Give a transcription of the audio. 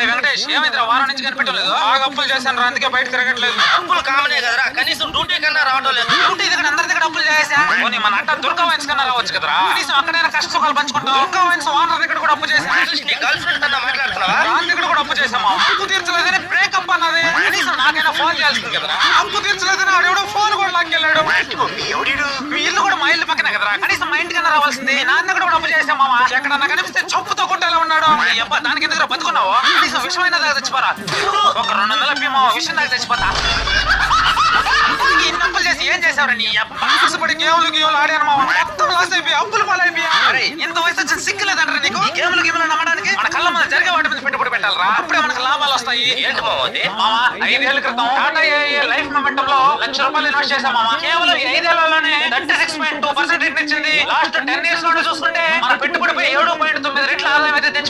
వెంకటేష్ ఏమైందిరా వారం నుంచి కనిపెట్టలేదు బాగా అప్పులు చేశాను అందుకే బయట తిరగట్లేదు. అప్పులు కామనే కదరా, కనీసం డ్యూటీ కన్నా రావడం లేదు. డ్యూటీ దగ్గర అందరి దగ్గర అప్పులు చేసా మన అట్ట దుర్గా వైన్స్ కన్నా రావచ్చు కదరా, కనీసం అక్కడైనా కష్ట సుఖాలు పంచుకుంటాం. దుర్గా వైన్స్ ఓనర్ దగ్గర కూడా అప్పు చేసా. నీ గర్ల్ ఫ్రెండ్ అన్నా మాట్లాడుతున్నావా? దాని దగ్గర కూడా అప్పు చేసామా. అప్పు తీర్చలేదని బ్రేకప్ అన్నది. కనీసం నాకైనా ఫోన్ చేయాల్సింది కదరా. అప్పు తీర్చలేదని ఆడెవడో ఫోన్ కూడా లాక్కెళ్ళాడు. మీ ఇల్లు కూడా మా ఇల్లు పక్కనే కదరా, కనీసం మా ఇంటికన్నా రావాల్సింది. నాన్న కూడా అప్పు చేసాం మామ. ఎక్కడన్నా కనిపిస్తే చప్పుతో కొట్టేలా ఉన్నాడు. ఈ అబ్బా దానికి ఎందుకు బతుకున్నావు? కనీసం విషమైనా దాకా చచ్చిపోరా. ఒక 200 అప్పి విషయం దాకా చచ్చిపోతా. ఇన్ని అప్పులు చేసి ఏం చేసావురా నీ అబ్బా? కష్టపడి గేములు ఆడాను మామ, మొత్తం లాస్ అయిపోయి అప్పులు పాలైపోయా. ఇంత వయసు వచ్చిన సిక్కులేదంటారా నీకు? ఈ గేములు నమ్మడానికి మన కళ్ళ మీద జరిగే వాటి మీద పెట్టుబడి పెట్టాలరా, అప్పుడే మనకు లాభాలు వస్తాయి. ఏంటి మామ అది? మామ 5 ఏళ్ల క్రితం టాటా ఏఐ లైఫ్ మొమెంటం లో ₹1,00,000 ఇన్వెస్ట్ చేశాం మామ. కేవలం 5 ఏళ్లలోనే 36.2% రిటర్న్ ఇచ్చింది. లాస్ట్ 10 ఇయర్స్ లో చూసుకుంటే మన పెట్టుబడిపై 7.9 రెట్ల ఆదాయం అయితే తెచ్చి